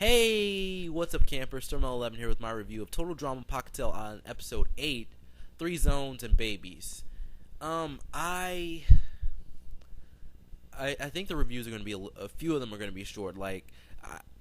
Hey, what's up, campers? Terminal 11 here with my review of Total Drama Pahkitew on episode 8, Three Zones and Babies. I think the reviews are going to be a few of them are going to be short.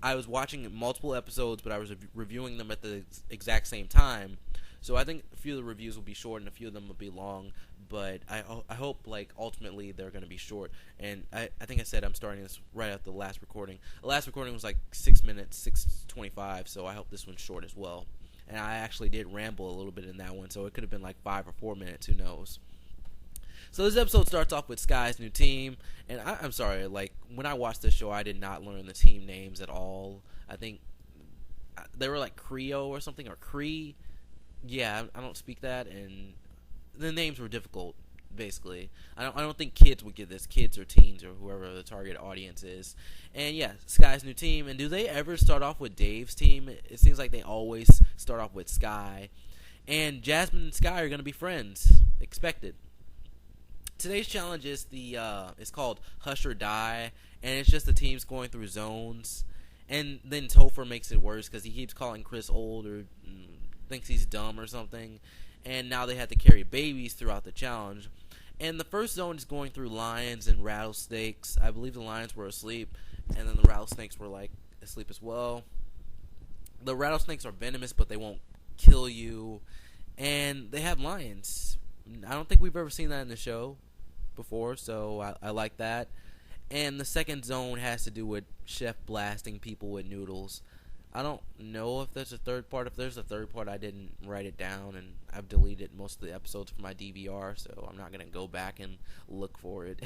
I was watching multiple episodes, but I was reviewing them at the exact same time. So I think a few of the reviews will be short and a few of them will be long. But I hope ultimately they're going to be short. And I think I said I'm starting this right after the last recording. The last recording was like 6 minutes, 6:25. So I hope this one's short as well. And I actually did ramble a little bit in that one, so it could have been like 5 or 4 minutes. Who knows? So this episode starts off with Sky's new team, and I'm sorry, when I watched this show, I did not learn the team names at all. I think they were like Creo or something, or Cree. Yeah, I don't speak that, and the names were difficult. Basically, I don't think kids would get this, kids or teens or whoever the target audience is. And yeah, Sky's new team. And do they ever start off with Dave's team? It seems like they always start off with Sky. And Jasmine and Sky are going to be friends. Expected. Today's challenge is it's called Hush or Die, and it's just the teams going through zones. And then Topher makes it worse because he keeps calling Chris old or thinks he's dumb or something. And now they have to carry babies throughout the challenge. And the first zone is going through lions and rattlesnakes. I believe the lions were asleep, and then the rattlesnakes were asleep as well. The rattlesnakes are venomous, but they won't kill you. And they have lions. I don't think we've ever seen that in the show before, so I like that. And the second zone has to do with Chef blasting people with noodles. I don't know if there's a third part. If there's a third part, I didn't write it down, and I've deleted most of the episodes from my DVR, so I'm not going to go back and look for it.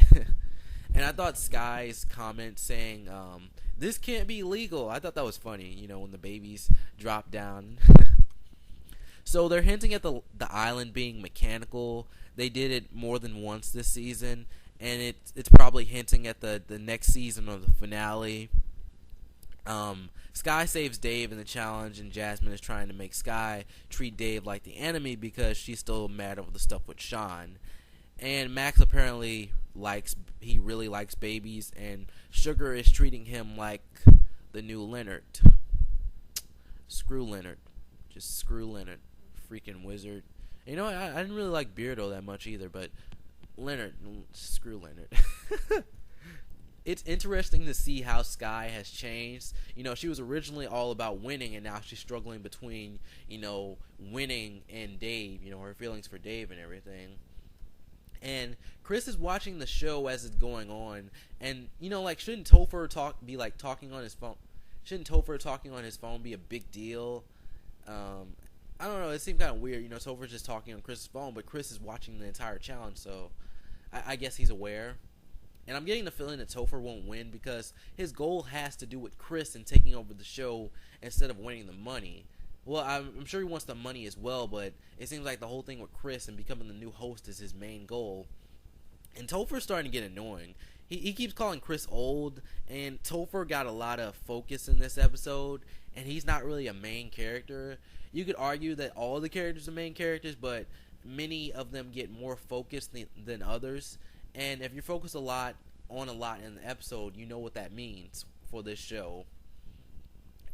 And I thought Sky's comment saying, this can't be legal, I thought that was funny, when the babies drop down. So they're hinting at the island being mechanical. They did it more than once this season, and it's probably hinting at the next season or the finale. Sky saves Dave in the challenge, and Jasmine is trying to make Sky treat Dave like the enemy because she's still mad over the stuff with Sean. And Max apparently really likes babies, and Sugar is treating him like the new Leonard. Screw Leonard. Just screw Leonard. Freaking wizard. You know what? I didn't really like Beardo that much either, but Leonard, screw Leonard. It's interesting to see how Sky has changed. She was originally all about winning, and now she's struggling between, winning and Dave, her feelings for Dave and everything. And Chris is watching the show as it's going on, and, shouldn't Topher be talking on his phone? Shouldn't Topher talking on his phone be a big deal? I don't know, it seemed kind of weird, Topher's just talking on Chris's phone, but Chris is watching the entire challenge, so I guess he's aware. And I'm getting the feeling that Topher won't win because his goal has to do with Chris and taking over the show instead of winning the money. Well, I'm sure he wants the money as well, but it seems like the whole thing with Chris and becoming the new host is his main goal. And Topher's starting to get annoying. He keeps calling Chris old, and Topher got a lot of focus in this episode, and he's not really a main character. You could argue that all the characters are main characters, but many of them get more focus than others. And if you're focused a lot in the episode, you know what that means for this show.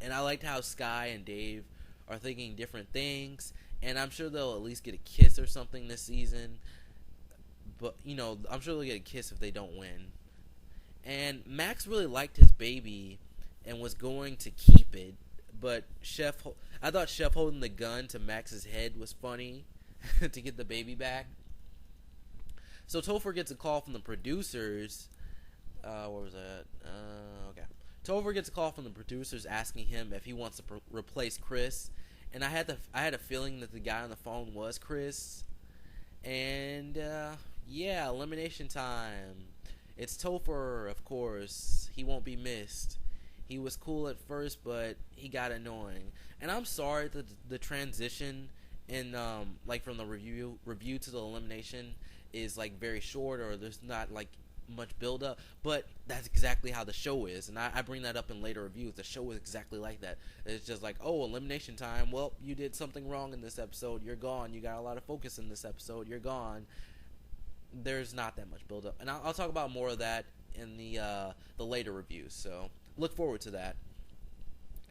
And I liked how Sky and Dave are thinking different things, and I'm sure they'll at least get a kiss or something this season. But, I'm sure they'll get a kiss if they don't win. And Max really liked his baby and was going to keep it, but I thought Chef holding the gun to Max's head was funny to get the baby back. So Topher gets a call from the producers. Where was that? Okay. Topher gets a call from the producers asking him if he wants to replace Chris, and I had a feeling that the guy on the phone was Chris. And yeah, elimination time. It's Topher, of course. He won't be missed. He was cool at first, but he got annoying. And I'm sorry that the transition in from the review to the elimination is very short, or there's not much build up, but that's exactly how the show is, and I bring that up in later reviews. The show is exactly like that. It's just elimination time. Well, you did something wrong in this episode, you're gone. You got a lot of focus in this episode, you're gone. There's not that much build up, and I'll talk about more of that in the later reviews, so look forward to that.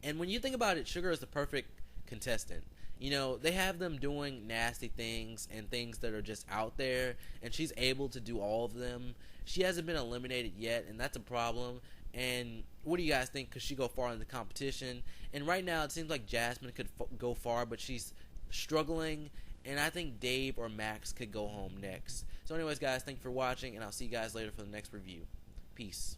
And when you think about it, Sugar is the perfect contestant. You know, they have them doing nasty things and things that are just out there, and she's able to do all of them. She hasn't been eliminated yet, and that's a problem. And what do you guys think? Could she go far in the competition? And right now, it seems like Jasmine could go far, but she's struggling. And I think Dave or Max could go home next. So anyways, guys, thank you for watching, and I'll see you guys later for the next review. Peace.